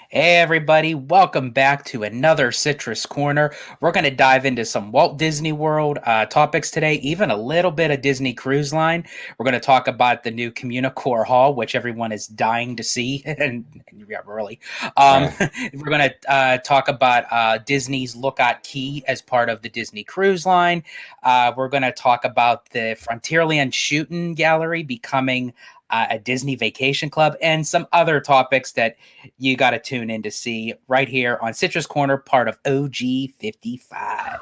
Hey everybody, welcome back to another Citrus Corner. We're going to dive into some Walt Disney World topics today, even a little bit of Disney Cruise Line. We're going to talk about the new CommuniCore Hall, which everyone is dying to see, and yeah, really. Yeah. We're going to talk about Disney's Lookout Key as part of the Disney Cruise Line. We're going to talk about the Frontierland Shooting Gallery becoming a Disney Vacation Club, and some other topics that you got to tune in to see right here on Citrus Corner, part of OG 55.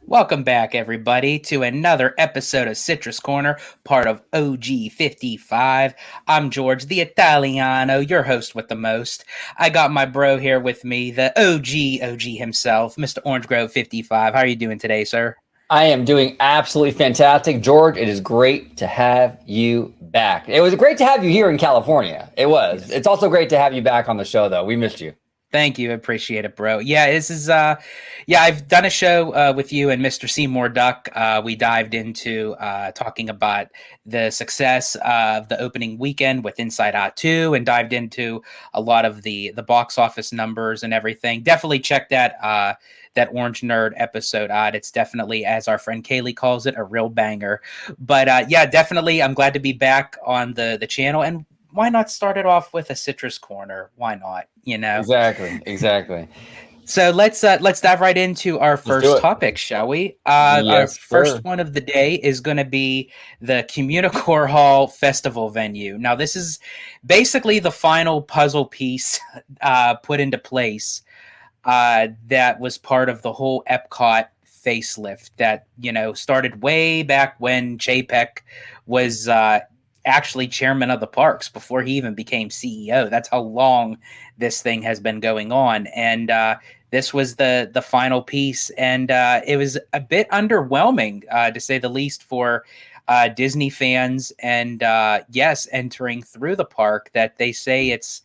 Welcome back, everybody, to another episode of Citrus Corner, part of OG 55. I'm George, the Italiano, your host with the most. I got my bro here with me, the OG himself, Mr. Orange Grove 55. How are you doing today, sir? I am doing absolutely fantastic. George, it is great to have you back. It was great to have you here in California. It was. Yes. It's also great to have you back on the show, though. We missed you. Thank you. Appreciate it, bro. Yeah, this is I've done a show with you and Mr. Seymour Duck. We dived into talking about the success of the opening weekend with Inside Out 2 and dived into a lot of the box office numbers and everything. Definitely check that Orange Nerd episode out. It's definitely, as our friend Kaylee calls it, a real banger. But yeah, definitely I'm glad to be back on the channel, and why not start it off with a Citrus Corner? Why not? You know. Exactly. So let's dive right into our Let's do first it. topic, shall we? Our Yes, first sir. one of the day is going to be the CommuniCore Hall Festival venue. Now, this is basically the final puzzle piece put into place that was part of the whole Epcot facelift that started way back when Chapek was actually chairman of the parks before he even became CEO. That's how long this thing has been going on, and this was the final piece, and it was a bit underwhelming to say the least for Disney fans, and yes, entering through the park, that they say it's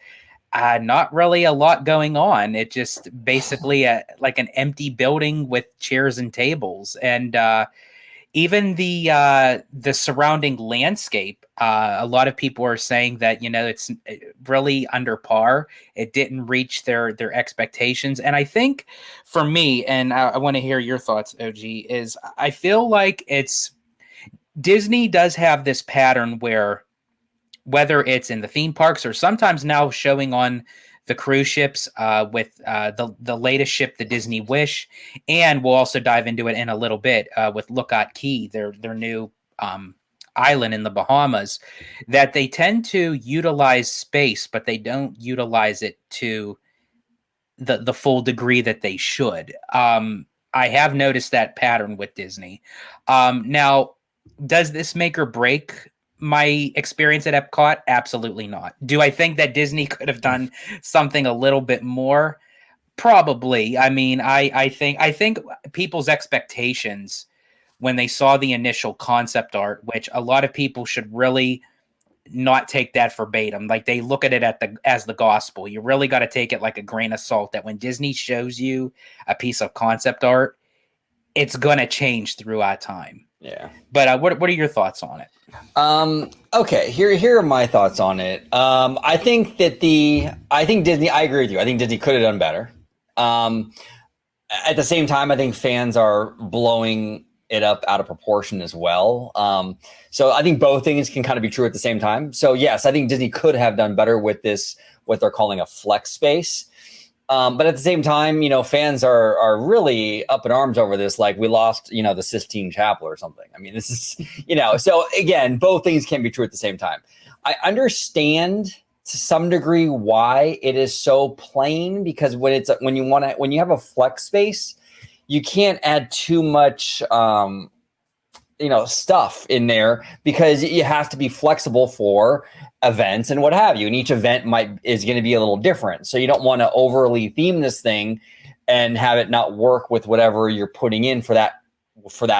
not really a lot going on. It just basically like an empty building with chairs and tables, and even the surrounding landscape. A lot of people are saying that it's really under par. It didn't reach their expectations, and I think for me, and I want to hear your thoughts, OG, is I feel like it's Disney does have this pattern where whether it's in the theme parks or sometimes now showing on the cruise ships with the latest ship, the Disney Wish, and we'll also dive into it in a little bit with Lookout Key, their new island in the Bahamas, that they tend to utilize space, but they don't utilize it to the full degree that they should. I have noticed that pattern with Disney. Now, does this make or break my experience at Epcot? Absolutely not. Do I think that Disney could have done something a little bit more? Probably. I mean, I think people's expectations when they saw the initial concept art, which a lot of people should really not take that verbatim. Like, they look at it as the gospel. You really got to take it like a grain of salt, that when Disney shows you a piece of concept art, it's going to change throughout time. Yeah. But what are your thoughts on it? Okay, here are my thoughts on it. I think Disney, I agree with you. I think Disney could have done better. At the same time, I think fans are blowing it up out of proportion as well. So I think both things can kind of be true at the same time. So yes, I think Disney could have done better with this, what they're calling a flex space. But at the same time, fans are really up in arms over this. Like, we lost, the Sistine Chapel or something. I mean, this is, so again, both things can be true at the same time. I understand to some degree why it is so plain, because when you have a flex space, you can't add too much, stuff in there, because you have to be flexible for events and what have you. And each event is going to be a little different. So you don't want to overly theme this thing and have it not work with whatever you're putting in for that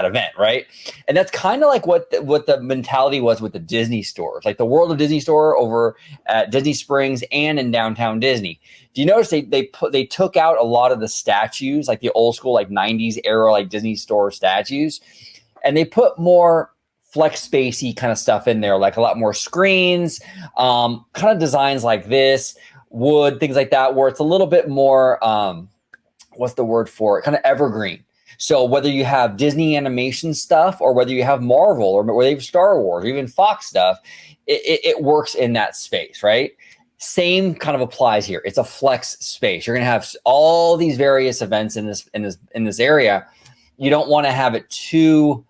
event, right? And that's kind of like what the mentality was with the Disney stores, like the World of Disney store over at Disney Springs and in downtown Disney. Do you notice they took out a lot of the statues, like the old school, like 90s era, like Disney store statues, and they put more flex spacey kind of stuff in there, like a lot more screens, kind of designs like this, wood, things like that, where it's a little bit more, what's the word for it? Kind of evergreen. So whether you have Disney animation stuff or whether you have Marvel or whether you have Star Wars or even Fox stuff, it works in that space, right? Same kind of applies here. It's a flex space. You're going to have all these various events in this area. You don't want to have it too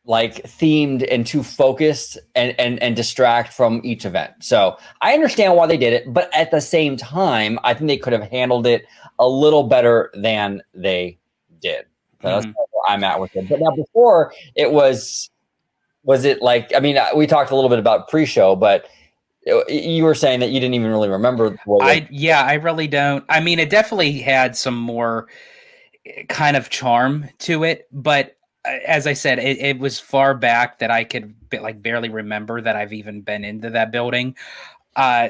like themed and too focused and distract from each event. So I understand why they did it, but at the same time, I think they could have handled it a little better than they did. So that's where I'm at with it. But now before it was it like, I mean, we talked a little bit about pre-show, but you were saying that you didn't even really remember. I really don't. I mean, it definitely had some more kind of charm to it, but as I said, it was far back that I could barely remember that I've even been into that building.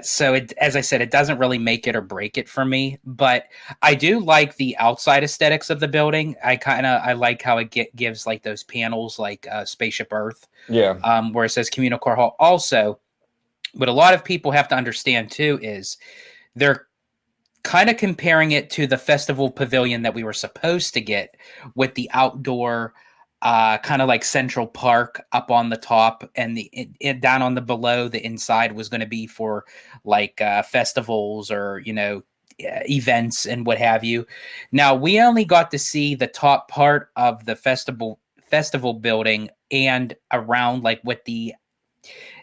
So as I said, it doesn't really make it or break it for me, but I do like the outside aesthetics of the building. I like how it gives like those panels, like Spaceship Earth, where it says CommuniCore Hall. Also, what a lot of people have to understand too is they're kind of comparing it to the festival pavilion that we were supposed to get with the outdoor kind of like Central Park up on the top, and down on the below, the inside was going to be for like festivals or events and what have you. Now we only got to see the top part of the festival building and around like what the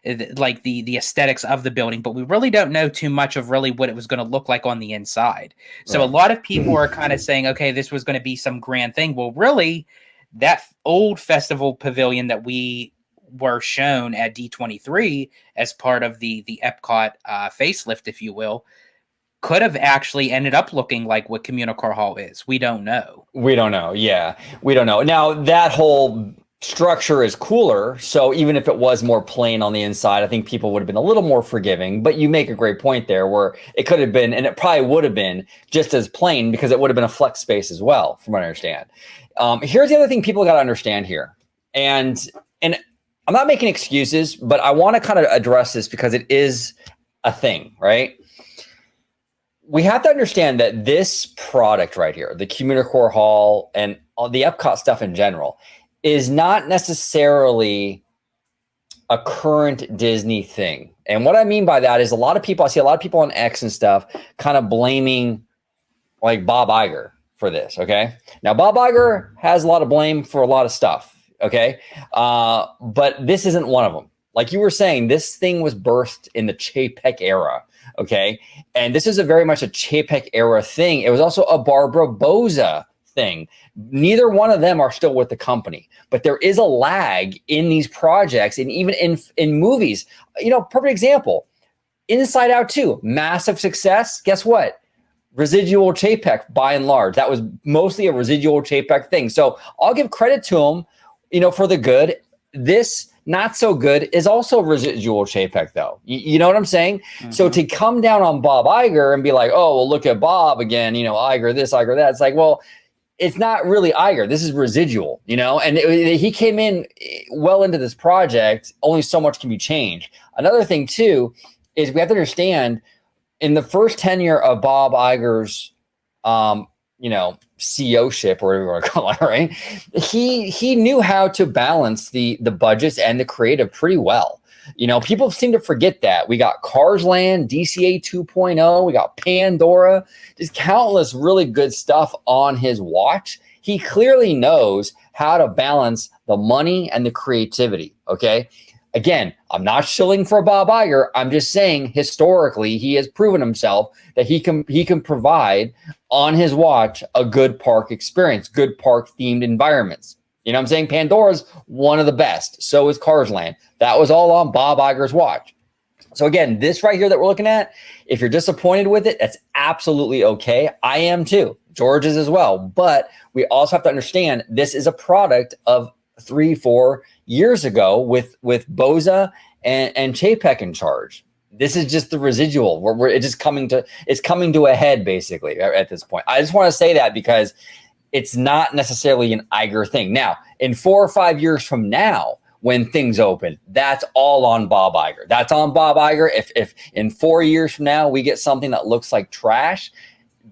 aesthetics of the building, but we really don't know too much of really what it was going to look like on the inside. So a lot of people are kind of saying, okay, this was going to be some grand thing. Well, really, that old festival pavilion that we were shown at D23 as part of the Epcot facelift, if you will, could have actually ended up looking like what CommuniCore Hall is. We don't know. Yeah, we don't know. Now that whole structure is cooler, so even if it was more plain on the inside, I think people would have been a little more forgiving. But you make a great point there, where it could have been, and it probably would have been just as plain, because it would have been a flex space as well, from what I understand. Here's the other thing people got to understand here, and I'm not making excuses, but I want to kind of address this because it is a thing, right? We have to understand that this product right here, the CommuniCore Hall and all the Epcot stuff in general, is not necessarily a current Disney thing. And what I mean by that is I see a lot of people on X and stuff kind of blaming like Bob Iger for this, okay? Now, Bob Iger has a lot of blame for a lot of stuff, okay? But this isn't one of them. Like you were saying, this thing was birthed in the Chapek era, okay? And this is very much a Chapek era thing. It was also a Barbara Boza thing. Neither one of them are still with the company, but there is a lag in these projects and even in movies. Perfect example, Inside Out 2, massive success. Guess what? Residual Chapek by and large. That was mostly a residual Chapek thing. So I'll give credit to him, for the good. This not so good is also residual Chapek though. You know what I'm saying? Mm-hmm. So to come down on Bob Iger and be like, oh, well, look at Bob again, Iger this, Iger that. It's like, well, it's not really Iger. This is residual, and he came in well into this project. Only so much can be changed. Another thing too is we have to understand, in the first tenure of Bob Iger's, CEO-ship, or whatever you want to call it, right? He knew how to balance the budgets and the creative pretty well. People seem to forget that. We got Cars Land, DCA 2.0, we got Pandora, just countless really good stuff on his watch. He clearly knows how to balance the money and the creativity, okay? Again, I'm not shilling for Bob Iger. I'm just saying historically he has proven himself that he can provide on his watch a good park experience, good park themed environments. You know what I'm saying? Pandora's one of the best. So is Cars Land. That was all on Bob Iger's watch. So again, this right here that we're looking at, if you're disappointed with it, that's absolutely okay. I am too. George is as well. But we also have to understand this is a product of 3-4 years ago with Boza and Chapek in charge. This is just the residual. It's coming to a head basically at this point. I just want to say that because it's not necessarily an Iger thing. Now, in 4 or 5 years from now, when things open, that's all on Bob Iger. That's on Bob Iger. If in 4 years from now we get something that looks like trash,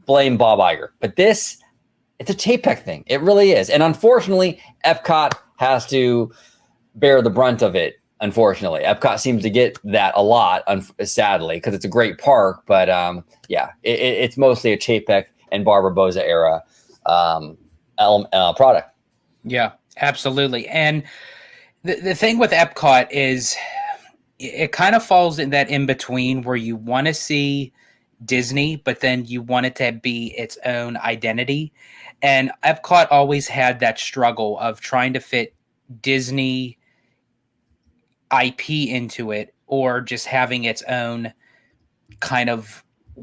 blame Bob Iger. But it's a Chapek thing. It really is. And unfortunately, Epcot has to bear the brunt of it. Unfortunately, Epcot seems to get that a lot, sadly, because it's a great park. But it's mostly a Chapek and Barbara Boza era product. Yeah, absolutely. And the thing with Epcot is it kind of falls in that in between where you want to see Disney, but then you want it to be its own identity. And Epcot always had that struggle of trying to fit Disney IP into it, or just having its own kind of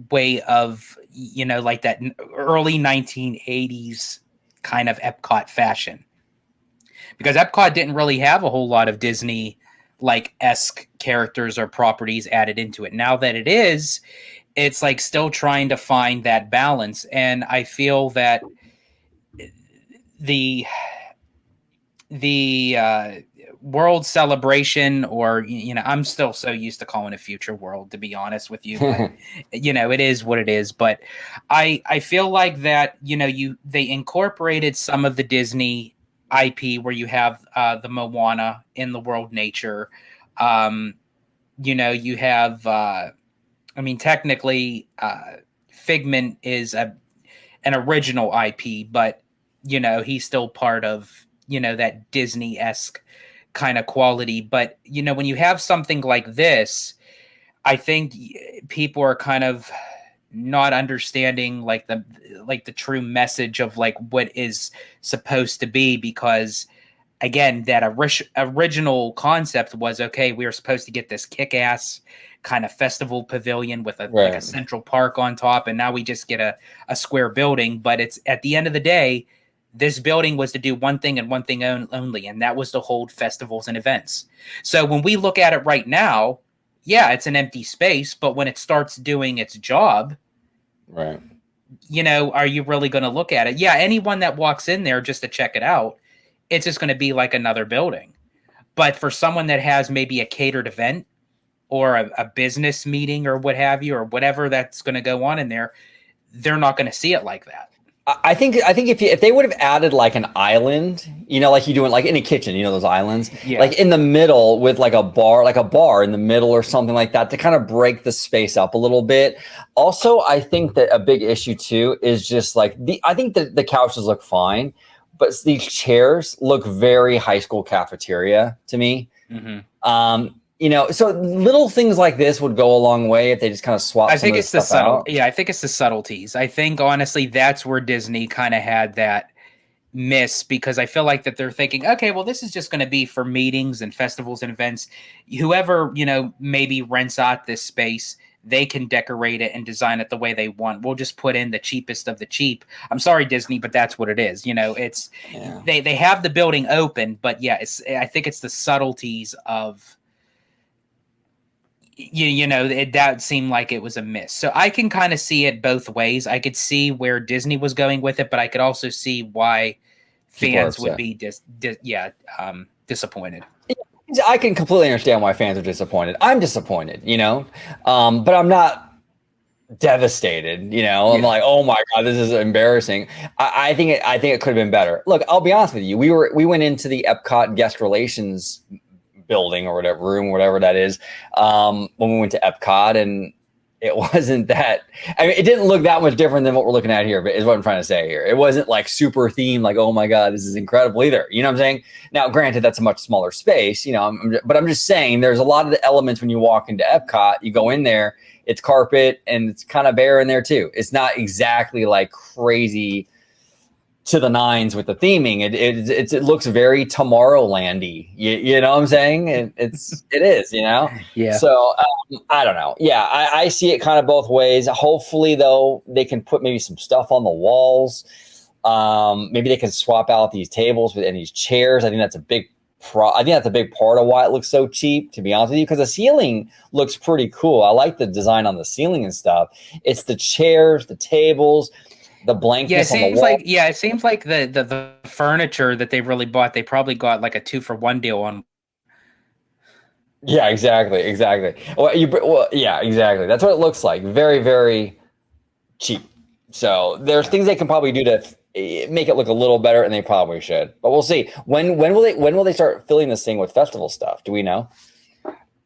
way of, like that early 1980s kind of Epcot fashion. Because Epcot didn't really have a whole lot of Disney like esque characters or properties added into it. Now that it is, it's like still trying to find that balance. And I feel that the world celebration, or I'm still so used to calling it Future World, to be honest with you, but, it is what it is. But I feel like that they incorporated some of the Disney IP where you have the Moana in the world nature. You have technically Figment is an original IP, but he's still part of that Disney-esque kind of quality. But when you have something like this, I think people are kind of not understanding like the true message of like what is supposed to be, because again, that original concept was, okay, we were supposed to get this kick-ass kind of festival pavilion with like a central park on top, and now we just get a square building. But it's, at the end of the day, this building was to do one thing and one thing only, and that was to hold festivals and events. So when we look at it right now, yeah, it's an empty space, but when it starts doing its job, right, are you really going to look at it? Yeah, anyone that walks in there just to check it out, it's just going to be like another building. But for someone that has maybe a catered event or a business meeting or what have you, or whatever that's going to go on in there, they're not going to see it like that. I think if they would have added like an island, like you do like in a kitchen, those islands, like in the middle with like a bar in the middle or something like that, to kind of break the space up a little bit. Also, I think that a big issue too is just like I think that the couches look fine, but these chairs look very high school cafeteria to me. Mm-hmm. So little things like this would go a long way if they just kind of swap. I think it's the subtle. Yeah, I think it's the subtleties. I think honestly, that's where Disney kind of had that miss, because I feel like that they're thinking, okay, well, this is just going to be for meetings and festivals and events. Whoever maybe rents out this space, they can decorate it and design it the way they want. We'll just put in the cheapest of the cheap. I'm sorry, Disney, but that's what it is. It's they have the building open, but yeah, I think it's the subtleties of. That seemed like it was a miss. So I can kind of see it both ways. I could see where Disney was going with it, but I could also see why fans would be disappointed. I can completely understand why fans are disappointed. I'm disappointed, but I'm not devastated. I'm like, oh my God, this is embarrassing. I think it could have been better. Look, I'll be honest with you. We went into the Epcot guest relations building or whatever room, whatever that is, when we went to Epcot, and it wasn't that. I mean, it didn't look that much different than what we're looking at here. But is what I'm trying to say here. It wasn't like super themed, like, oh my God, this is incredible either. You know what I'm saying? Now, granted, that's a much smaller space, but I'm just saying there's a lot of the elements when you walk into Epcot. You go in there, it's carpet and it's kind of bare in there too. It's not exactly like crazy to the nines with the theming. It looks very Tomorrowlandy. You know what I'm saying? It is. Yeah. So I don't know. Yeah, I see it kind of both ways. Hopefully, though, they can put maybe some stuff on the walls. Maybe they can swap out these tables and these chairs. I think that's a big I think that's a big part of why it looks so cheap, to be honest with you, because the ceiling looks pretty cool. I like the design on the ceiling and stuff. It's the chairs, the tables, the blankets on the wall. It seems like the furniture that they really bought, they probably got like a 2-for-1 deal on. Yeah, exactly. Well, yeah, exactly. That's what it looks like. Very, very cheap. So there's things they can probably do to make it look a little better, and they probably should. But we'll see. When will they start filling this thing with festival stuff? Do we know?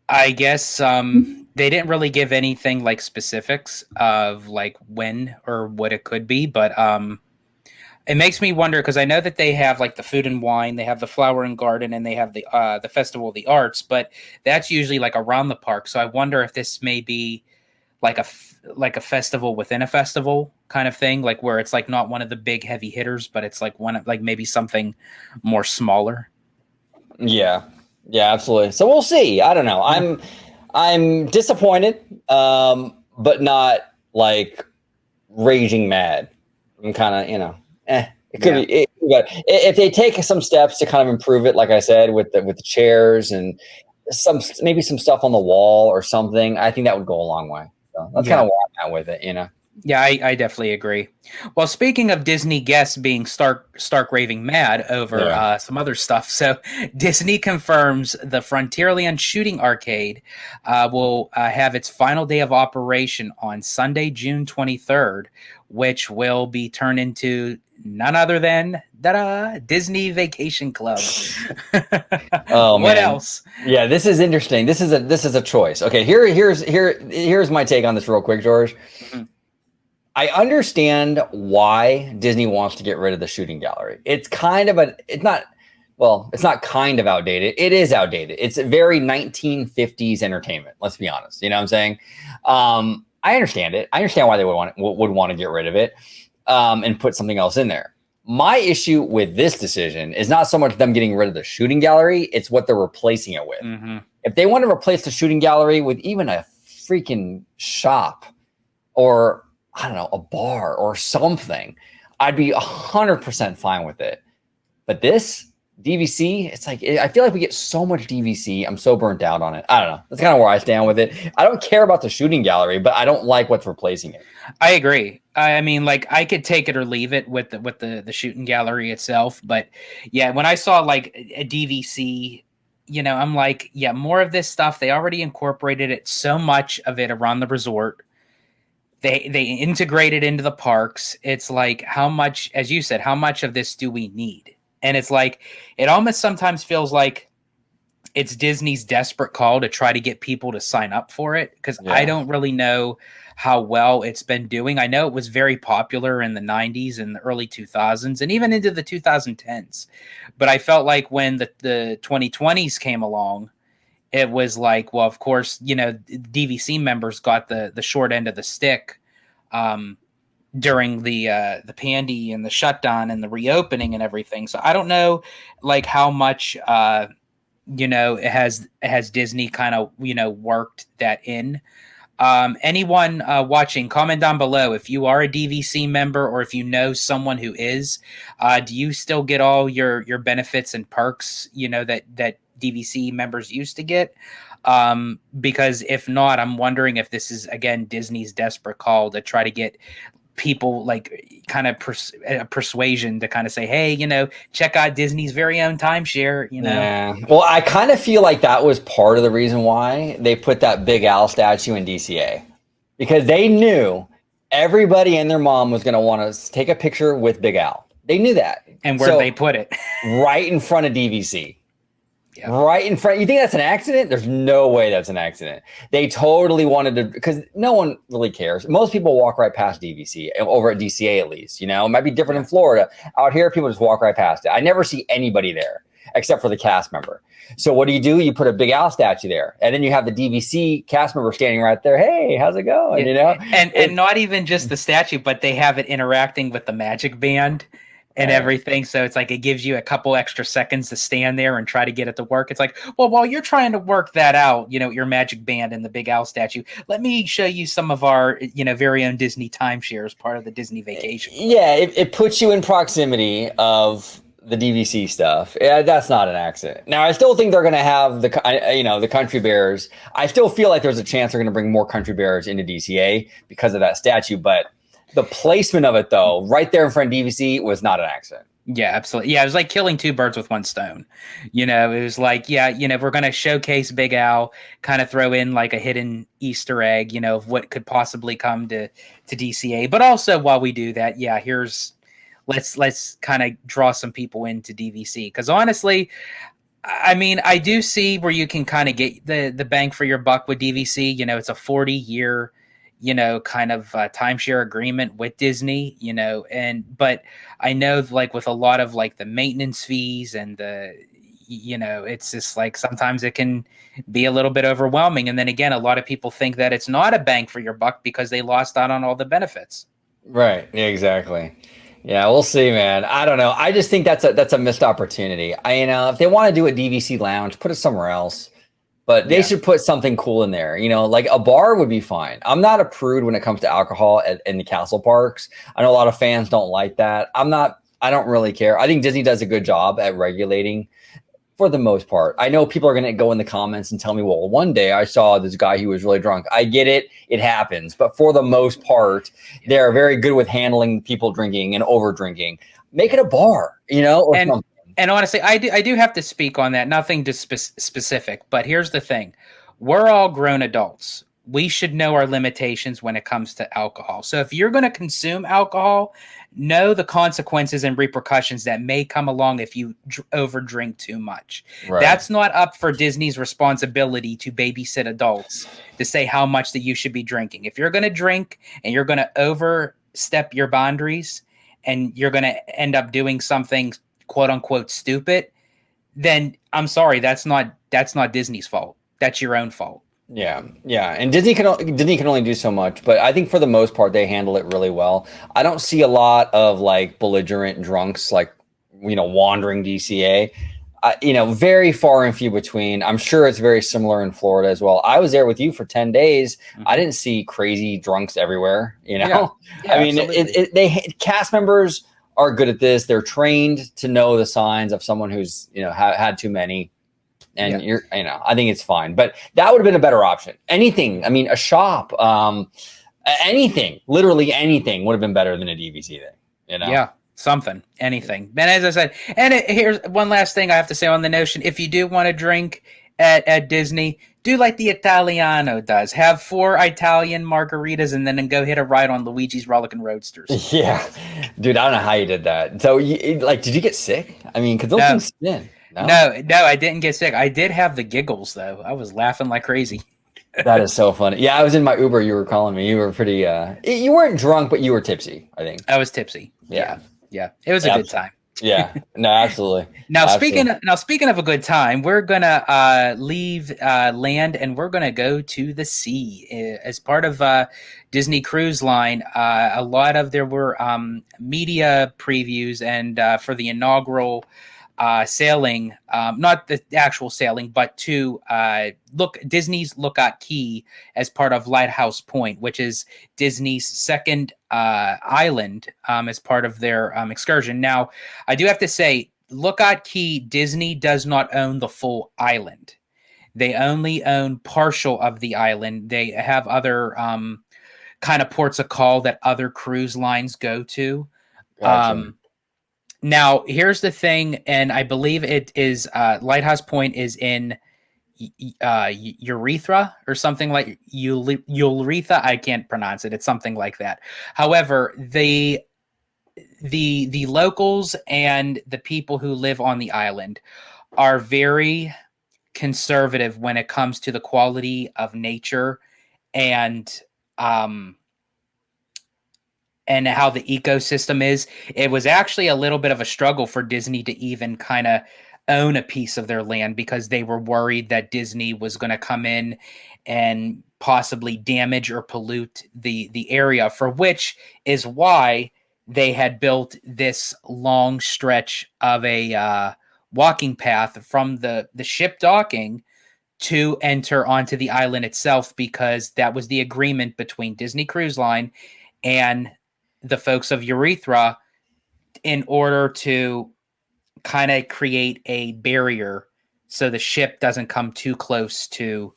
I guess they didn't really give anything like specifics of like when or what it could be, but it makes me wonder because I know that they have like the food and wine, they have the flower and garden, and they have the festival of the arts, but that's usually like around the park. So I wonder if this may be like a festival within a festival kind of thing, like where it's like not one of the big heavy hitters, but it's like like maybe something more smaller. Yeah, absolutely. So we'll see. I don't know. I'm disappointed, but not like raging mad. I'm kind of, it could be. But if they take some steps to kind of improve it, like I said, with the chairs and maybe some stuff on the wall or something, I think that would go a long way. So that's kind of where I'm at with it, Yeah, I definitely agree. Well, speaking of Disney guests being stark raving mad over some other stuff, so Disney confirms the Frontierland Shooting Arcade will have its final day of operation on Sunday, June 23rd, which will be turned into none other than Disney Vacation Club. Oh, what man. else? Yeah, this is interesting. This is a choice. Okay, here's my take on this real quick, George. Mm-hmm. I understand why Disney wants to get rid of the shooting gallery. It's not kind of outdated. It is outdated. It's a very 1950s entertainment. Let's be honest. You know what I'm saying? I understand it. I understand why they would want to get rid of it and put something else in there. My issue with this decision is not so much them getting rid of the shooting gallery. It's what they're replacing it with. Mm-hmm. If they want to replace the shooting gallery with even a freaking shop or, I don't know, a bar or something, I'd be 100% fine with it. But this DVC, it's like, I feel like we get so much DVC. I'm so burnt out on it. I don't know. That's kind of where I stand with it. I don't care about the shooting gallery, but I don't like what's replacing it. I agree. I mean, like, I could take it or leave it with the shooting gallery itself. But yeah, when I saw like a DVC, I'm like, yeah, more of this stuff. They already incorporated it, so much of it around the resort. They integrated into the parks. It's like, how much, as you said, how much of this do we need? And it's like, it almost sometimes feels like it's Disney's desperate call to try to get people to sign up for it. Because I don't really know how well it's been doing. I know it was very popular in the 90s and the early 2000s and even into the 2010s. But I felt like when the 2020s came along, it was like, well, of course, DVC members got the short end of the stick during the pandy and the shutdown and the reopening and everything. So I don't know, like, how much has Disney kind of worked that in. Anyone watching, comment down below if you are a DVC member or if you know someone who is. Do you still get all your benefits and perks that DVC members used to get? Because if not, I'm wondering if this is again Disney's desperate call to try to get people, like, kind of persuasion to kind of say, hey, check out Disney's very own timeshare. Yeah. Well, I kind of feel like that was part of the reason why they put that Big Al statue in DCA, because they knew everybody and their mom was going to want to take a picture with Big Al. They knew that. And where they put it? Right in front of DVC. Yep. Right in front. You think that's an accident? There's no way that's an accident. They totally wanted to, because no one really cares. Most people walk right past DVC, over at DCA at least. It might be different in Florida. Out here, people just walk right past it. I never see anybody there except for the cast member. So what do? You put a Big Al statue there, and then you have the DVC cast member standing right there. Hey, how's it going? And not even just the statue, but they have it interacting with the magic band. and everything. So it's like it gives you a couple extra seconds to stand there and try to get it to work. It's like, well, while you're trying to work that out, your magic band and the Big Owl statue, let me show you some of our, very own Disney timeshares, part of the Disney vacation. Yeah, it puts you in proximity of the DVC stuff. Yeah, that's not an accident. Now, I still think they're going to have the country bears. I still feel like there's a chance they're going to bring more country bears into DCA because of that statue, but the placement of it, though, right there in front of DVC was not an accident. Yeah, absolutely. Yeah, it was like killing two birds with one stone. It was like, we're going to showcase Big Al, kind of throw in like a hidden Easter egg, of what could possibly come to DCA. But also while we do that, let's kind of draw some people into DVC. Because honestly, I mean, I do see where you can kind of get the bang for your buck with DVC. It's a 40-year kind of timeshare agreement with Disney, but I know like with a lot of like the maintenance fees and it's just like sometimes it can be a little bit overwhelming. And then again, a lot of people think that it's not a bang for your buck because they lost out on all the benefits. Right. Yeah, exactly. Yeah, we'll see, man. I don't know. I just think that's a missed opportunity. If they want to do a DVC lounge, put it somewhere else. But they should put something cool in there. Like a bar would be fine. I'm not a prude when it comes to alcohol in the castle parks. I know a lot of fans don't like that. I don't really care. I think Disney does a good job at regulating for the most part. I know people are going to go in the comments and tell me, well, one day I saw this guy who was really drunk. I get it. It happens. But for the most part, they're very good with handling people drinking and over drinking. Make it a bar, or something. And honestly, I do have to speak on that. Nothing specific, but here's the thing. We're all grown adults. We should know our limitations when it comes to alcohol. So if you're going to consume alcohol, know the consequences and repercussions that may come along if you overdrink too much. Right. That's not up for Disney's responsibility to babysit adults to say how much that you should be drinking. If you're going to drink and you're going to overstep your boundaries and you're going to end up doing something quote unquote stupid, then I'm sorry, that's not Disney's fault. That's your own fault. Yeah. And Disney can only do so much, but I think for the most part they handle it really well. I don't see a lot of like belligerent drunks like wandering DCA. Very far and few between. I'm sure it's very similar in Florida as well. I was there with you for 10 days. Mm-hmm. I didn't see crazy drunks everywhere. Yeah, I mean, cast members are good at this. They're trained to know the signs of someone who's had too many, and I think it's fine. But that would have been a better option. Anything, I mean, a shop, anything, literally anything would have been better than a DVC thing. Yeah, something, anything. And as I said, here's one last thing I have to say on the notion: if you do want to drink at Disney, do like the Italiano does. Have 4 Italian margaritas and then go hit a ride on Luigi's Rollickin' Roadsters. Yeah. Dude, I don't know how you did that. So, did you get sick? I mean, because those things spin. No, I didn't get sick. I did have the giggles, though. I was laughing like crazy. That is so funny. Yeah, I was in my Uber. You were calling me. You were pretty, you weren't drunk, but you were tipsy, I think. I was tipsy. Yeah. It was a good time. Yeah, no, absolutely. Now, speaking of a good time, we're gonna leave land and we're gonna go to the sea as part of Disney Cruise Line. There were media previews and for the inaugural sailing, not the actual sailing, but to Disney's Lookout Key as part of Lighthouse Point, which is Disney's second island as part of their excursion. Now, I do have to say, Lookout Key, Disney does not own the full island. They only own partial of the island. They have other kind of ports of call that other cruise lines go to. Gotcha. Now, here's the thing, and I believe it is Lighthouse Point is in Urethra or something like Urethra. I can't pronounce it. It's something like that. However, the locals and the people who live on the island are very conservative when it comes to the quality of nature and how the ecosystem is. It was actually a little bit of a struggle for Disney to even kind of own a piece of their land because they were worried that Disney was going to come in and possibly damage or pollute the area, for which is why they had built this long stretch of a walking path from the ship docking to enter onto the island itself, because that was the agreement between Disney Cruise Line and the folks of Urethra, in order to kind of create a barrier so the ship doesn't come too close to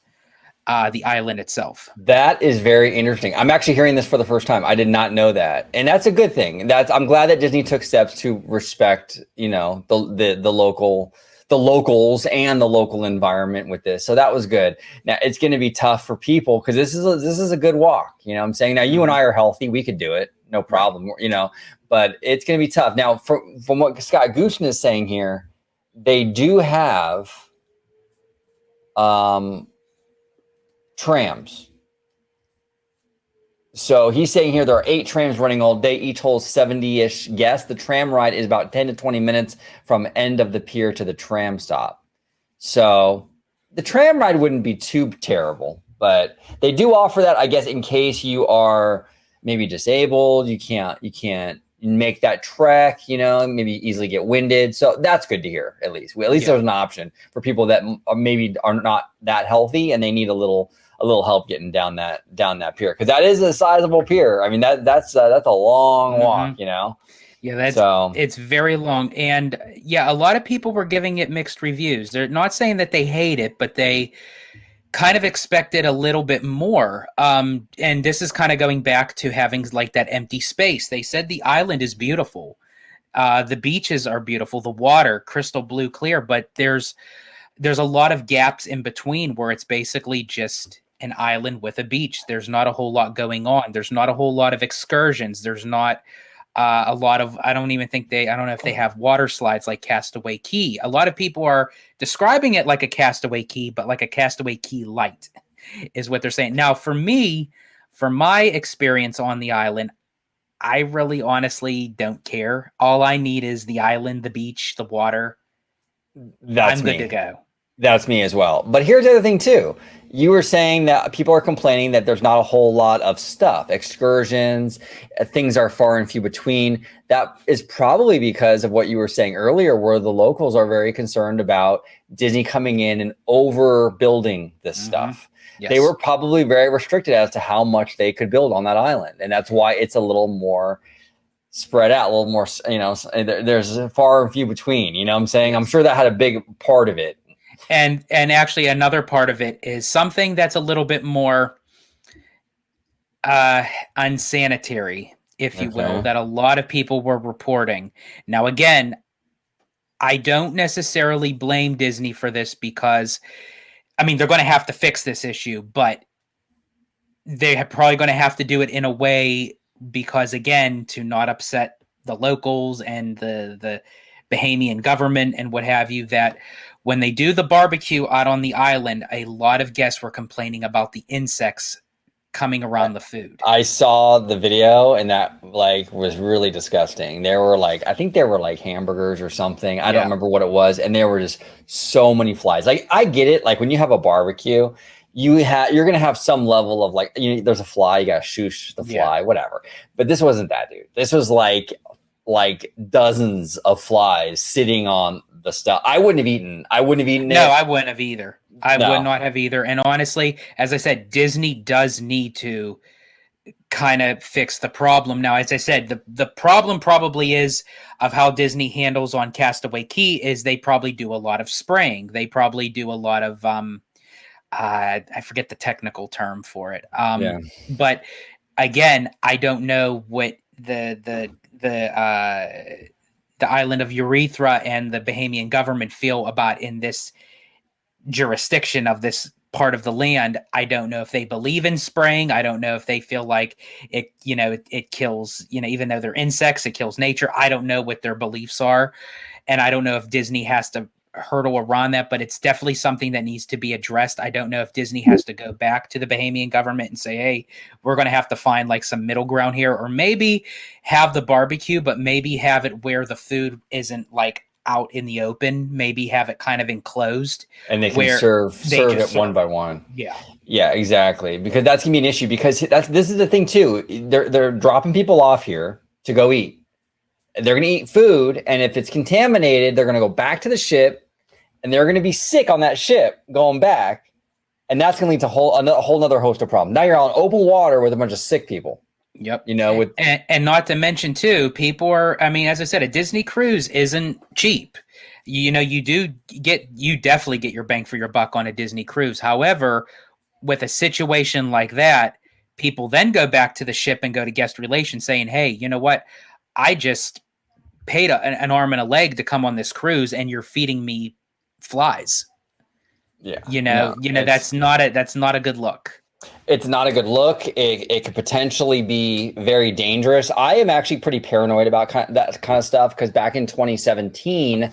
the island itself. That is very interesting. I'm actually hearing this for the first time. I did not know that, and that's a good thing. I'm glad that Disney took steps to respect, the locals and the local environment with this. So that was good. Now it's going to be tough for people, because this is a good walk. You know what I'm saying? Now you and I are healthy. We could do it. No problem. But it's going to be tough. Now from what Scott Goochen is saying here, they do have trams. So he's saying here there are 8 trams running all day. Each holds 70-ish guests. The tram ride is about 10 to 20 minutes from end of the pier to the tram stop. So the tram ride wouldn't be too terrible, but they do offer that, I guess, in case you are maybe disabled, you can't make that trek, maybe easily get winded. So that's good to hear. At least there's an option for people that maybe are not that healthy and they need a little help getting down that pier, because that is a sizable pier. I mean, that's a long walk, Yeah, it's very long. And a lot of people were giving it mixed reviews. They're not saying that they hate it, but they kind of expected a little bit more. And this is kind of going back to having like that empty space. They said the island is beautiful. The beaches are beautiful. The water, crystal blue clear, but there's a lot of gaps in between where it's basically just an island with a beach. There's not a whole lot going on. There's not a whole lot of excursions. There's not a lot of, I don't know if they have water slides like Castaway Cay. A lot of people are describing it like a Castaway Cay, but like a Castaway Cay light is what they're saying. Now, for me, for my experience on the island, I really honestly don't care. All I need is the island, the beach, the water. I'm good to go. That's me as well. But here's the other thing too. You were saying that people are complaining that there's not a whole lot of stuff, excursions, things are far and few between. That is probably because of what you were saying earlier, where the locals are very concerned about Disney coming in and overbuilding this stuff. Yes. They were probably very restricted as to how much they could build on that island. And that's why it's a little more spread out, a little more, there's far and few between, you know what I'm saying? I'm sure that had a big part of it. And actually another part of it is something that's a little bit more unsanitary, if you will, that a lot of people were reporting. Now, again, I don't necessarily blame Disney for this, because, I mean, they're going to have to fix this issue, but they're probably going to have to do it in a way, because, again, to not upset the locals and the Bahamian government and what have you, that when they do the barbecue out on the island, a lot of guests were complaining about the insects coming around the food. I saw the video, and that was really disgusting. There were I think there were hamburgers or something. I don't remember what it was. And there were just so many flies. I get it. When you have a barbecue, you're going to have some level of there's a fly, you got to shoosh the fly, whatever. But this wasn't that, dude. This was like dozens of flies sitting on the stuff. I wouldn't have eaten it. No, I wouldn't have either. I would not have either. And honestly, as I said, Disney does need to kind of fix the problem. Now, as I said, the problem probably is of how Disney handles on Castaway Cay is they probably do a lot of spraying. They probably do a lot of I forget the technical term for it. But again, I don't know what the island of Urethra and the Bahamian government feel about in this jurisdiction of this part of the land. I don't know if they believe in spraying. I don't know if they feel like it, it kills, even though they're insects, it kills nature. I don't know what their beliefs are. And I don't know if Disney has to hurdle around that, but it's definitely something that needs to be addressed. I don't know if Disney has to go back to the Bahamian government and say, hey, we're going to have to find some middle ground here, or maybe have the barbecue, but maybe have it where the food isn't out in the open, maybe have it kind of enclosed. And they can serve it one by one. Yeah, exactly. Because that's going to be an issue, because this is the thing too. They're dropping people off here to go eat. They're going to eat food, and if it's contaminated, they're going to go back to the ship, and they're going to be sick on that ship going back, and that's going to lead to a whole other host of problems. Now you're on open water with a bunch of sick people. Yep. You know, with and not to mention too, people are. I mean, as I said, a Disney cruise isn't cheap. You know, you definitely get your bang for your buck on a Disney cruise. However, with a situation like that, people then go back to the ship and go to guest relations saying, "Hey, you know what? I just paid an arm and a leg to come on this cruise, and you're feeding me flies." Yeah, that's not a good look. It's not a good look. It could potentially be very dangerous. I am actually pretty paranoid about that kind of stuff because back in 2017,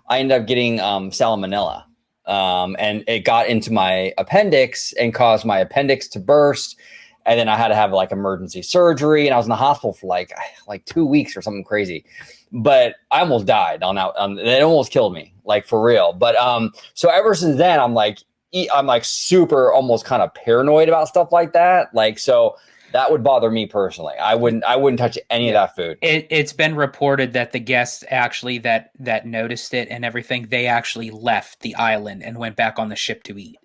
I ended up getting salmonella, and it got into my appendix and caused my appendix to burst. And then I had to have like emergency surgery, and I was in the hospital for like 2 weeks or something crazy. But I almost died it almost killed me, like for real. But so ever since then, I'm like super almost kind of paranoid about stuff like that. Like, so that would bother me personally. I wouldn't touch any of that food. It's been reported that the guests actually that noticed it and everything, they actually left the island and went back on the ship to eat.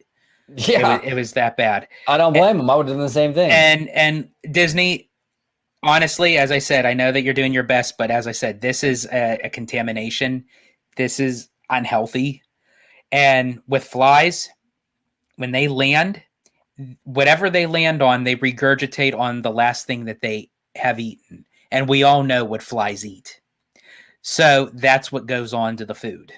Yeah, it was that bad. I don't blame them. I would have done the same thing. And Disney, honestly, as I said, I know that you're doing your best, but as I said, this is a contamination. This is unhealthy. And with flies, when they land, whatever they land on, they regurgitate on the last thing that they have eaten. And we all know what flies eat. So that's what goes on to the food.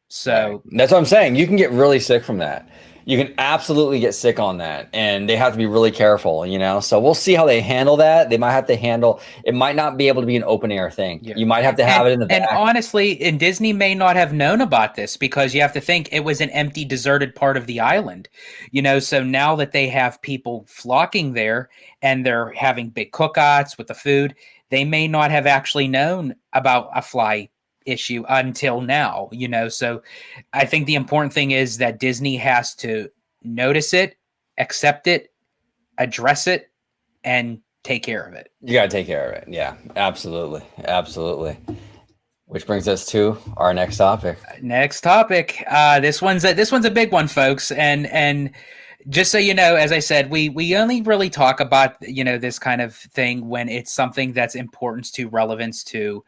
So right. That's what I'm saying. You can get really sick from that. You can absolutely get sick on that, and they have to be really careful, you know? So we'll see how they handle that. They might have to it might not be able to be an open air thing. Yeah. You might have to have it in the back. And honestly, and Disney may not have known about this because you have to think it was an empty, deserted part of the island, you know? So now that they have people flocking there and they're having big cookouts with the food, they may not have actually known about a fly issue until now, you know? So I think the important thing is that Disney has to notice it, accept it, address it, and take care of it. You got to take care of it. Yeah, absolutely. Absolutely. Which brings us to our next topic. This one's a big one, folks. And just so you know, as I said, we only really talk about, you know, this kind of thing when it's something that's important to relevance to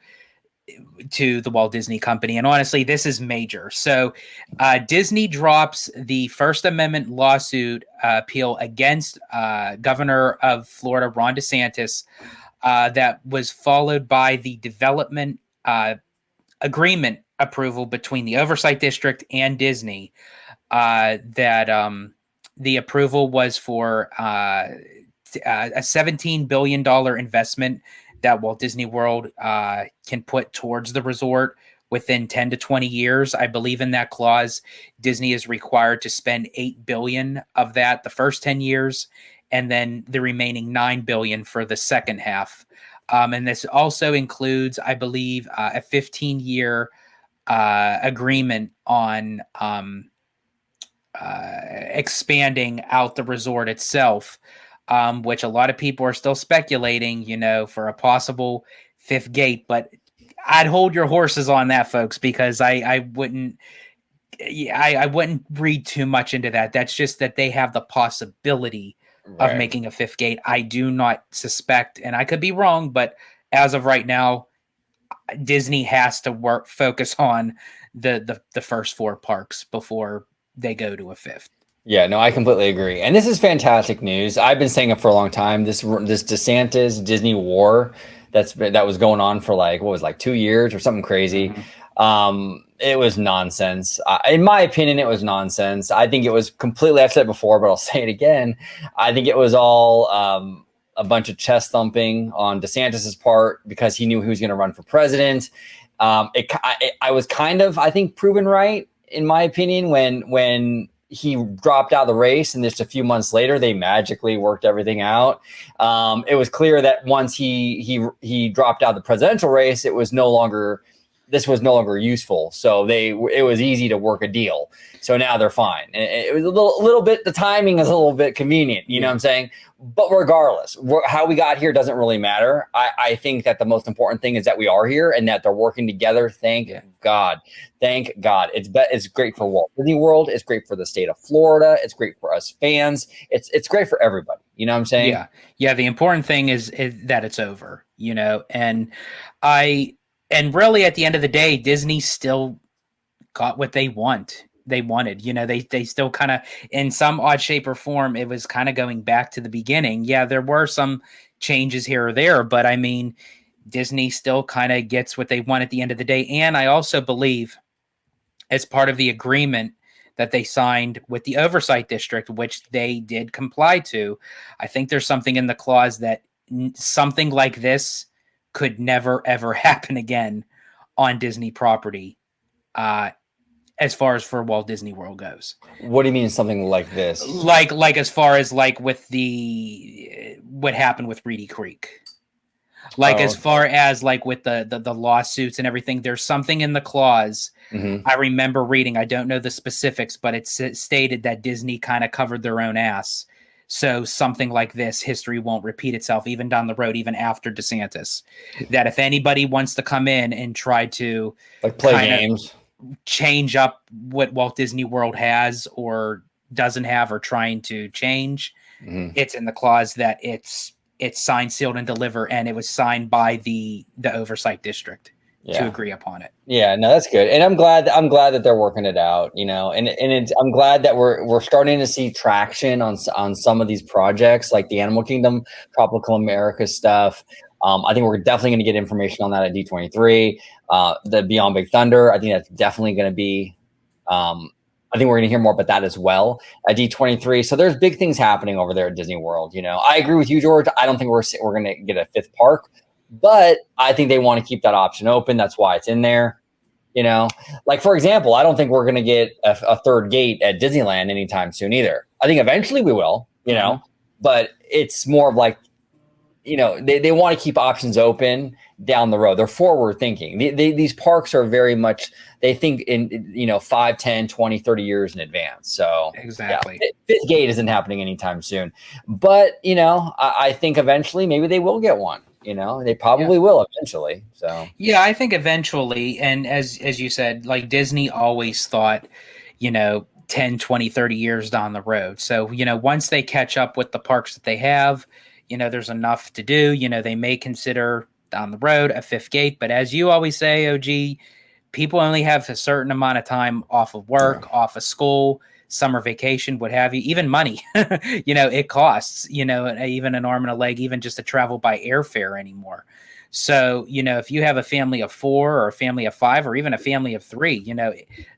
the Walt Disney Company. And honestly, this is major. So Disney drops the First Amendment lawsuit appeal against Governor of Florida, Ron DeSantis, that was followed by the development agreement approval between the Oversight District and Disney. The approval was for a $17 billion investment that Walt Disney World can put towards the resort within 10 to 20 years. I believe in that clause, Disney is required to spend $8 billion of that the first 10 years, and then the remaining $9 billion for the second half. And this also includes, I believe, a 15-year agreement on expanding out the resort itself. Which a lot of people are still speculating, you know, for a possible fifth gate. But I'd hold your horses on that, folks, because I wouldn't read too much into that. That's just that they have the possibility of making a fifth gate. I do not suspect, and I could be wrong, but as of right now, Disney has to focus on the first four parks before they go to a fifth. Yeah, no, I completely agree. And this is fantastic news. I've been saying it for a long time. This DeSantis Disney war that was going on for like 2 years or something crazy. Mm-hmm. It was nonsense. In my opinion, it was nonsense. I think it was completely, I've said it before, but I'll say it again. I think it was all a bunch of chest thumping on DeSantis's part because he knew he was going to run for president. I was kind of, I think, proven right, in my opinion, when he dropped out of the race, and just a few months later, they magically worked everything out. It was clear that once he dropped out of the presidential race, it was no longer this was no longer useful. So it was easy to work a deal. So now they're fine. And it was a little bit, the timing is a little bit convenient, you know what I'm saying? But regardless, how we got here doesn't really matter. I think that the most important thing is that we are here and that they're working together. Thank God. Thank God. It's great for Walt Disney World. It's great for the state of Florida. It's great for us fans. It's great for everybody. You know what I'm saying? Yeah. Yeah. The important thing is that it's over, you know, and really at the end of the day, Disney still got what they wanted, you know, they still kind of, in some odd shape or form, it was kind of going back to the beginning. Yeah, there were some changes here or there, but I mean, Disney still kind of gets what they want at the end of the day. And I also believe, as part of the agreement that they signed with the oversight district, which they did comply to, I think there's something in the clause that something like this could never, ever happen again on Disney property. As far as for Walt Disney World goes. What do you mean something like this? Like as far as like with what happened with Reedy Creek. Like as far as like with the lawsuits and everything, there's something in the clause. I remember reading, I don't know the specifics, but it stated that Disney kind of covered their own ass. So something like this, history won't repeat itself, even down the road, even after DeSantis. That if anybody wants to come in and try to like play games, change up what Walt Disney World has or doesn't have or trying to change, it's in the clause that it's signed, sealed, and delivered, and it was signed by the oversight district to agree upon it. Yeah, no, that's good, and I'm glad that they're working it out, you know, and I'm glad that we're starting to see traction on some of these projects, like the Animal Kingdom, Tropical America stuff. I think we're definitely going to get information on that at D23. The Beyond Big Thunder, I think that's definitely going to be. I think we're going to hear more about that as well at D23. So there's big things happening over there at Disney World. You know, I agree with you, George. I don't think we're going to get a fifth park, but I think they want to keep that option open. That's why it's in there. You know, like, for example, I don't think we're going to get a third gate at Disneyland anytime soon either. I think eventually we will, you know, but it's more of like, you know, they want to keep options open down the road. They're forward thinking. These parks are very much, they think in, you know, 5, 10, 20, 30 years in advance. So exactly. Yeah, fifth gate isn't happening anytime soon, but, you know, I think eventually maybe they will get one, you know, they probably will eventually. So, yeah, I think eventually. And as you said, like Disney always thought, you know, 10, 20, 30 years down the road. So, you know, once they catch up with the parks that they have, you know, there's enough to do. You know, they may consider down the road a fifth gate, but as you always say, OG, people only have a certain amount of time off of work, off of school, summer vacation, what have you, even money. You know, it costs, you know, even an arm and a leg, even just to travel by airfare anymore. So, you know, if you have a family of 4 or a family of 5 or even a family of 3, you know,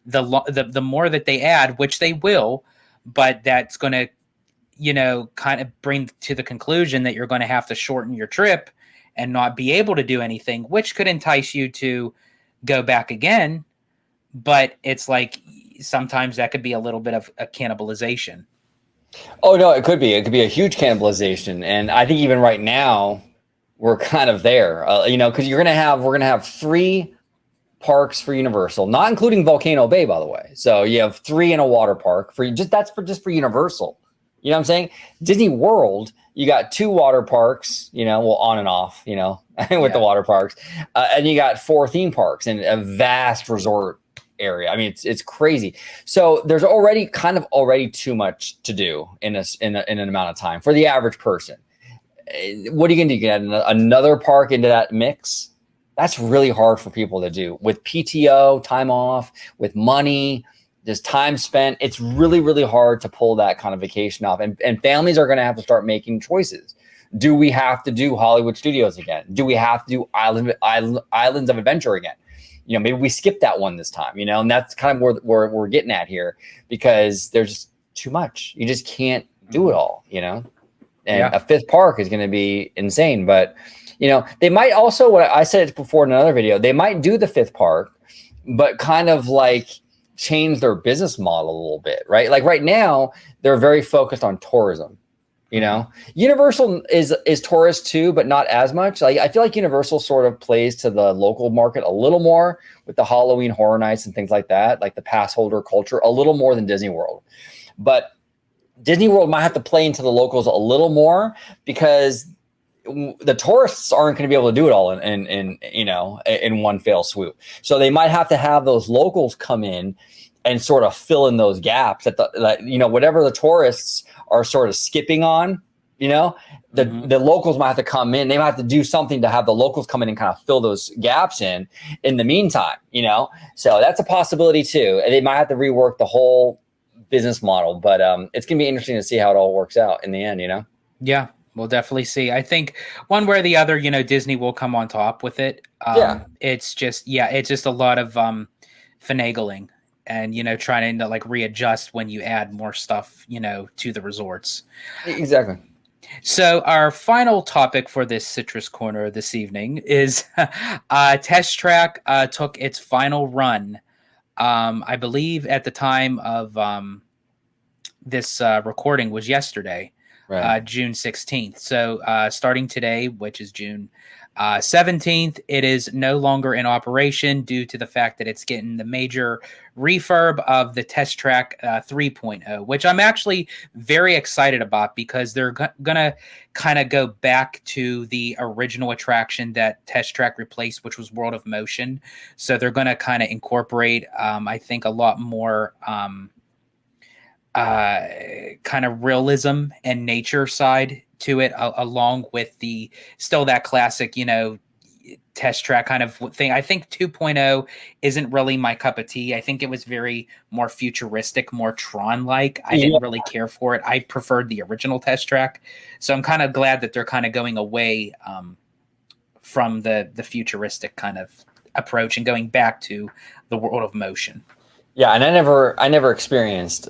the more that they add, which they will, but that's going to, you know, kind of bring to the conclusion that you're going to have to shorten your trip and not be able to do anything, which could entice you to go back again. But it's like sometimes that could be a little bit of a cannibalization. Oh, no, it could be. It could be a huge cannibalization. And I think even right now, we're kind of there, you know, because we're going to have 3 parks for Universal, not including Volcano Bay, by the way. So you have 3 in a water park that's just for Universal. You know what I'm saying? Disney World, you got 2 water parks, you know, well, on and off, you know, with the water parks. And you got 4 theme parks and a vast resort area. I mean, it's crazy. So there's already too much to do in an amount of time for the average person. What are you going to do? Get another park into that mix? That's really hard for people to do with PTO, time off, with money. There's time spent. It's really, really hard to pull that kind of vacation off. And families are going to have to start making choices. Do we have to do Hollywood Studios again? Do we have to do Islands of Adventure again? You know, maybe we skip that one this time, you know, and that's kind of where we're getting at here because there's just too much. You just can't do it all, you know, and a 5th park is going to be insane. But, you know, they might also, what I said it before in another video, they might do the 5th park, but kind of like change their business model a little bit, right? Like right now, they're very focused on tourism. You know, Universal is tourist too, but not as much. Like I feel like Universal sort of plays to the local market a little more with the Halloween Horror Nights and things like that, like the pass holder culture, a little more than Disney World. But Disney World might have to play into the locals a little more because the tourists aren't going to be able to do it all in one fell swoop. So they might have to have those locals come in and sort of fill in those gaps that whatever the tourists are sort of skipping on, the locals might have to come in. They might have to do something to have the locals come in and kind of fill those gaps in the meantime, So that's a possibility too. And they might have to rework the whole business model, but it's going to be interesting to see how it all works out in the end, Yeah, we'll definitely see. I think one way or the other, Disney will come on top with it. It's just a lot of finagling and, trying to like readjust when you add more stuff, to the resorts. Exactly. So our final topic for this Citrus Corner this evening is Test Track took its final run. I believe at the time of this recording was yesterday, right. June 16th. So starting today, which is June 17th, it is no longer in operation due to the fact that it's getting the major refurb of the Test Track 3.0, which I'm actually very excited about because they're going to kind of go back to the original attraction that Test Track replaced, which was World of Motion. So they're going to kind of incorporate, I think, a lot more kind of realism and nature side to it, along with still that classic, Test Track kind of thing. I think 2.0 isn't really my cup of tea. I think it was very more futuristic, more Tron-like. I didn't really care for it. I preferred the original Test Track. So I'm kind of glad that they're kind of going away from the futuristic kind of approach and going back to the World of Motion. Yeah, and I never experienced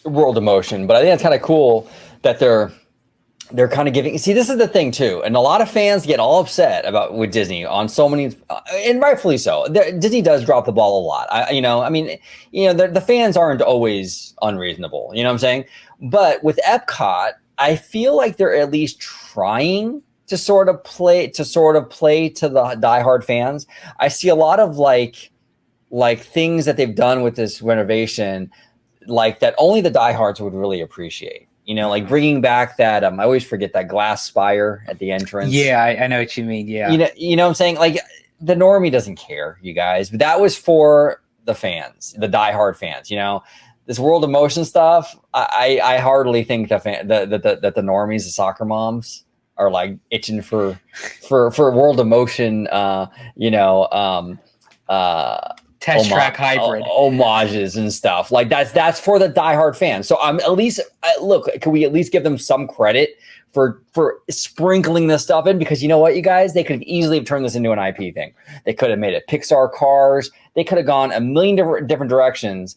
World of Motion, but I think it's kind of cool that they're kind of giving. See, this is the thing too, and a lot of fans get all upset with Disney on so many, and rightfully so. Disney does drop the ball a lot. The fans aren't always unreasonable. You know what I'm saying? But with Epcot, I feel like they're at least trying to sort of play to the diehard fans. I see a lot of like things that they've done with this renovation, like that only the diehards would really appreciate. Like bringing back that, I always forget that glass spire at the entrance. Yeah, I know what you mean. Yeah. You know what I'm saying? Like the normie doesn't care, you guys, but that was for the fans, the diehard fans, this World of Motion stuff. I hardly think that the normies, the soccer moms are like itching for World of Motion, Test Track hybrid homages and stuff like that's for the diehard fans. So I'm at least look. Can we at least give them some credit for sprinkling this stuff in? Because you know what, you guys, they could have easily turned this into an IP thing. They could have made it Pixar Cars. They could have gone a million different directions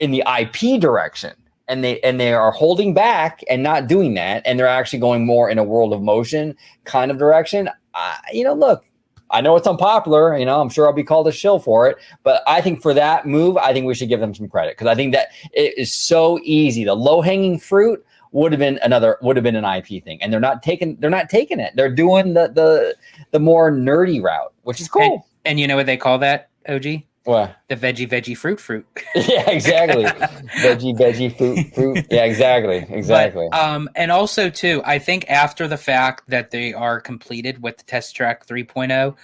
in the IP direction, and they are holding back and not doing that, and they're actually going more in a World of Motion kind of direction. Look. I know it's unpopular, I'm sure I'll be called a shill for it, but I think for that move, I think we should give them some credit because I think that it is so easy. The low-hanging fruit would have been an IP thing, and they're not taking it. They're doing the more nerdy route, which is cool. And you know what they call that, OG? What? The veggie fruit. Yeah, exactly. veggie fruit. Yeah, exactly. But, and also too, I think after the fact that they are completed with the Test Track 3.0,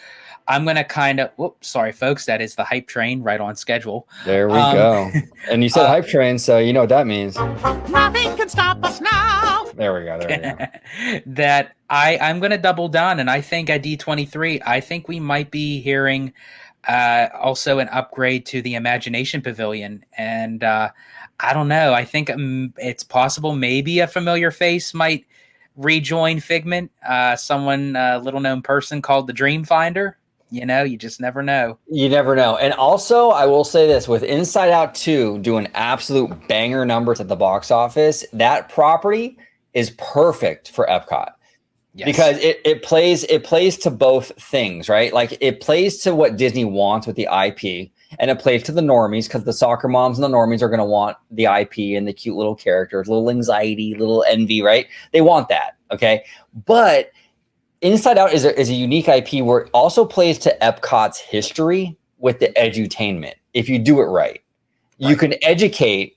I'm going to kind of, sorry folks, that is the hype train right on schedule. There we go. And you said hype train, so you know what that means. Nothing can stop us now. There we go. That I'm going to double down, and I think at D23, I think we might be hearing also an upgrade to the Imagination Pavilion. And I don't know. I think it's possible maybe a familiar face might rejoin Figment. Someone, little known person called the Dream Finder. You just never know. You never know. And also, I will say this, with Inside Out 2 doing absolute banger numbers at the box office, that property is perfect for Epcot. Yes. Because it plays to both things, right? Like it plays to what Disney wants with the IP, and it plays to the normies because the soccer moms and the normies are going to want the IP and the cute little characters, little anxiety, little envy, right? They want that, okay? But Inside Out is a unique IP where it also plays to Epcot's history with the edutainment. If you do it right, you can educate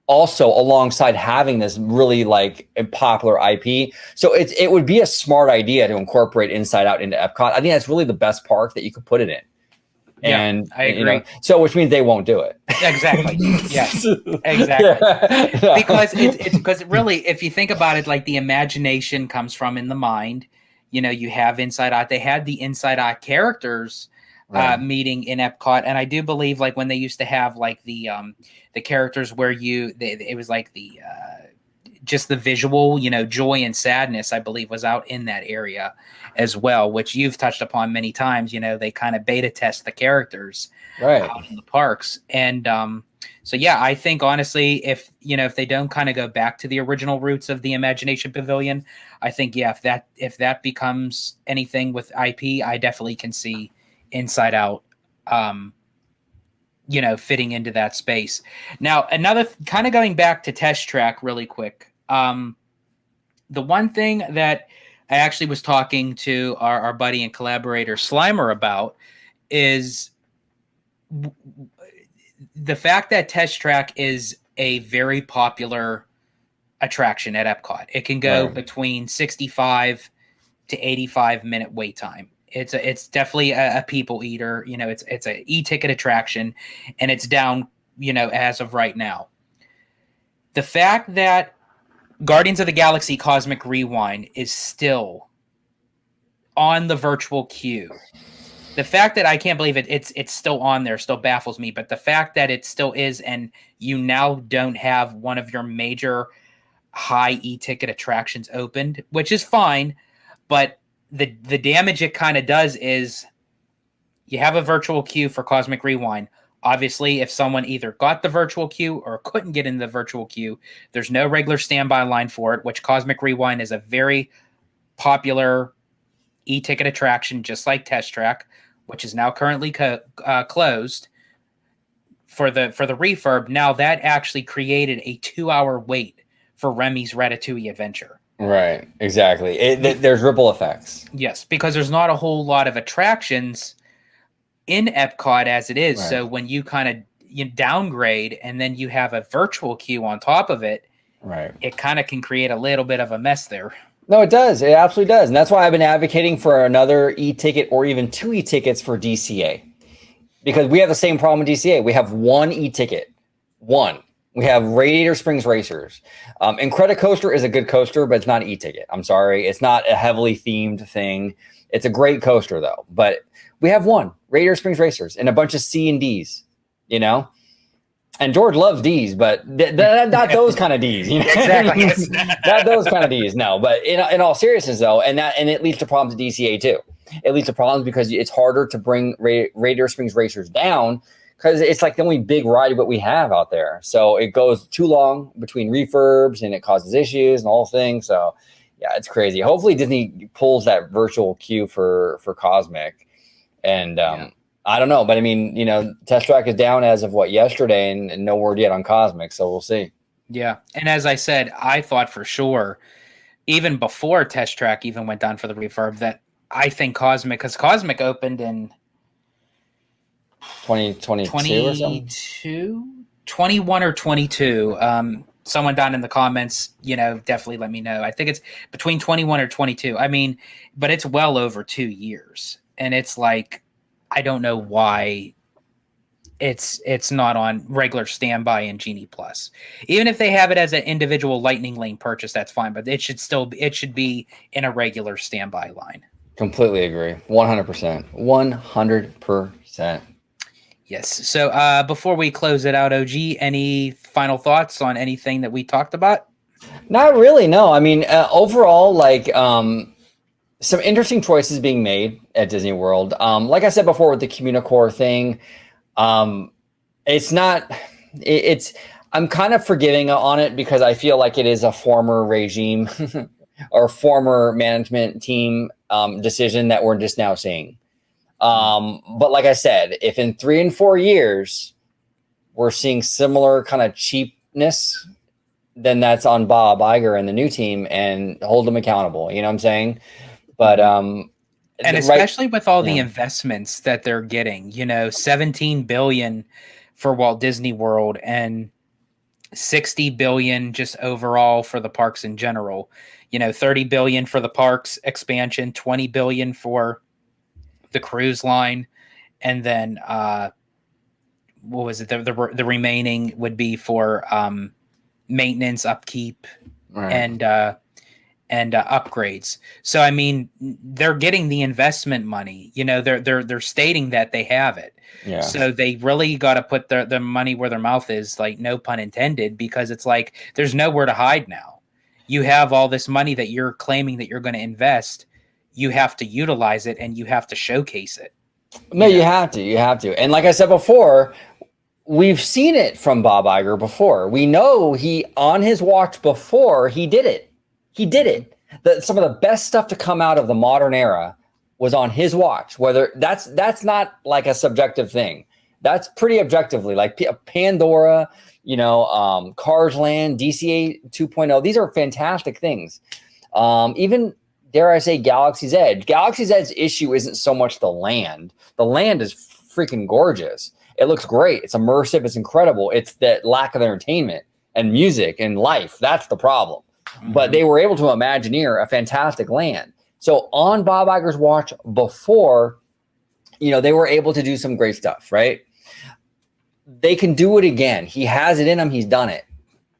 also alongside having this really like a popular IP. So it would be a smart idea to incorporate Inside Out into Epcot. I think that's really the best park that you could put it in. Yeah, And I agree. So which means they won't do it. Exactly. Yes. Exactly. Yeah. Because it's because really, if you think about it, like the imagination comes from in the mind. You know, you have Inside Out. They had the Inside Out characters meeting in Epcot, and I do believe like when they used to have like the characters where it was like the just the visual, you know, joy and sadness, I believe, was out in that area as well, which you've touched upon many times. You know, they kind of beta test the characters out in the parks. And so, yeah, I think honestly, if they don't kind of go back to the original roots of the Imagination Pavilion, I think, yeah, if that becomes anything with IP, I definitely can see Inside Out, fitting into that space. Now, another kind of going back to Test Track really quick. The one thing that I actually was talking to our buddy and collaborator Slimer about is the fact that Test Track is a very popular attraction at Epcot. It can go between 65 to 85 minute wait time. It's definitely a people eater. You know, it's an e-ticket attraction, and it's down, as of right now. The fact that Guardians of the Galaxy Cosmic Rewind is still on the virtual queue. The fact that I can't believe it's still on there still baffles me, but the fact that it still is, and you now don't have one of your major high e-ticket attractions opened, which is fine, but the damage it kind of does is you have a virtual queue for Cosmic Rewind. Obviously, if someone either got the virtual queue or couldn't get in the virtual queue, there's no regular standby line for it, which Cosmic Rewind is a very popular e-ticket attraction, just like Test Track, which is now currently closed for the refurb. Now that actually created a 2-hour wait for Remy's Ratatouille Adventure. Right, exactly. There's ripple effects. Yes, because there's not a whole lot of attractions in Epcot as it is. Right. So when you kind of downgrade and then you have a virtual queue on top of it, right, it kind of can create a little bit of a mess there. No, it does. It absolutely does. And that's why I've been advocating for another e-ticket or even 2 e-tickets for DCA. Because we have the same problem with DCA. We have 1 e-ticket. 1. We have Radiator Springs Racers. Incredicoaster is a good coaster, but it's not an e-ticket. I'm sorry. It's not a heavily themed thing. It's a great coaster, though. But we have 1, Radiator Springs Racers, and a bunch of C and Ds, And George loves Ds, but not those kind of Ds. Exactly. Not those kind of Ds, no. But in all seriousness, though, and it leads to problems at DCA, too. It leads to problems because it's harder to bring Radiator Springs Racers down because it's like the only big ride that we have out there. So it goes too long between refurbs, and it causes issues and all things. So, yeah, it's crazy. Hopefully Disney pulls that virtual queue for Cosmic. And I don't know, but I mean, Test Track is down as of yesterday, and no word yet on Cosmic, so we'll see. Yeah, and as I said, I thought for sure, even before Test Track even went down for the refurb, that I think because Cosmic opened in 2022 or something? 21 or 22. Someone down in the comments, definitely let me know. I think it's between 21 or 22. I mean, but it's well over 2 years. And it's like, I don't know why it's not on regular standby and Genie Plus. Even if they have it as an individual Lightning Lane purchase, that's fine. But it should be in a regular standby line. Completely agree. 100%. 100%. Yes. So before we close it out, OG, any final thoughts on anything that we talked about? Not really. No. I mean, overall, some interesting choices being made at Disney World. Like I said before with the CommuniCore thing, I'm kind of forgiving on it because I feel like it is a former regime or former management team decision that we're just now seeing. But like I said, if in 3 and 4 years we're seeing similar kind of cheapness, then that's on Bob Iger and the new team, and hold them accountable. You know what I'm saying? But and especially with all the investments that they're getting, 17 billion for Walt Disney World and 60 billion just overall for the parks in general, 30 billion for the parks expansion, 20 billion for the cruise line. And then, what was it? The remaining would be for, maintenance, upkeep, and upgrades. So, I mean, they're getting the investment money, they're stating that they have it. Yeah. So they really got to put their money where their mouth is, like, no pun intended, because it's like, there's nowhere to hide now. You have all this money that you're claiming that you're going to invest. You have to utilize it and you have to showcase it. No, you have to. And like I said before, we've seen it from Bob Iger before. We know he, on his watch before, he did it. Some of the best stuff to come out of the modern era was on his watch. Whether that's not like a subjective thing. That's pretty objectively, like Pandora, Cars Land, DCA 2.0. These are fantastic things. Even, dare I say, Galaxy's Edge. Galaxy's Edge's issue isn't so much the land. The land is freaking gorgeous. It looks great. It's immersive. It's incredible. It's that lack of entertainment and music and life. That's the problem. Mm-hmm. But they were able to Imagineer a fantastic land. So on Bob Iger's watch before, they were able to do some great stuff, right? They can do it again. He has it in him. He's done it.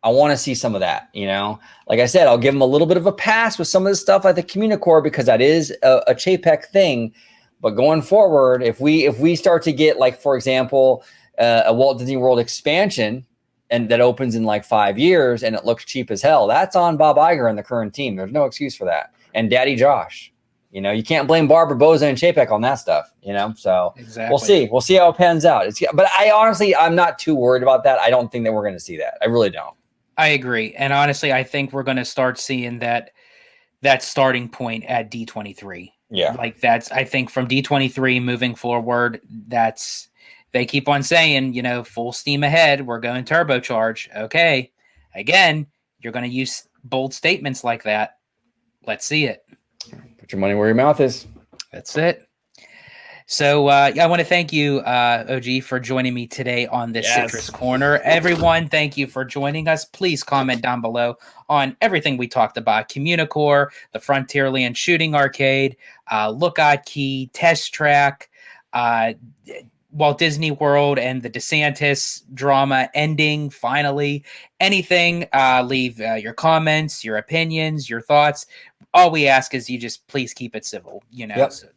I want to see some of that, Like I said, I'll give him a little bit of a pass with some of the stuff like the CommuniCore, because that is a Chapek thing. But going forward, if we start to get, like, for example, a Walt Disney World expansion, and that opens in like 5 years and it looks cheap as hell, that's on Bob Iger and the current team. There's no excuse for that. And Daddy Josh, you can't blame Barbara Boza and Chapek on that stuff, So exactly. We'll see how it pans out. But I'm not too worried about that. I don't think that we're going to see that. I really don't. I agree. And honestly, I think we're going to start seeing that starting point at D23. Yeah. Like, I think from D23 moving forward, they keep on saying, full steam ahead. We're going turbocharge. Okay. Again, you're going to use bold statements like that. Let's see it. Put your money where your mouth is. That's it. So I want to thank you, OG, for joining me today on this Citrus Corner. Everyone, thank you for joining us. Please comment down below on everything we talked about. CommuniCore, the Frontierland Shooting Arcade, Lookout Key, Test Track, Walt Disney World, and the DeSantis drama ending, finally. Anything, leave your comments, your opinions, your thoughts. All we ask is you just please keep it civil, Yep. So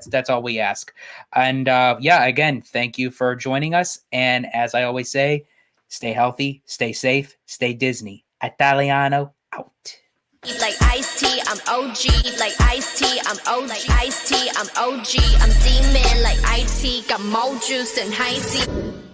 that's all we ask. And again, thank you for joining us. And as I always say, stay healthy, stay safe, stay Disney. Italiano out. Like Ice-T, I'm OG. Like Ice-T, I'm OG. Like Ice-T, I'm OG. I'm demon like IT. Got more juice than high tea.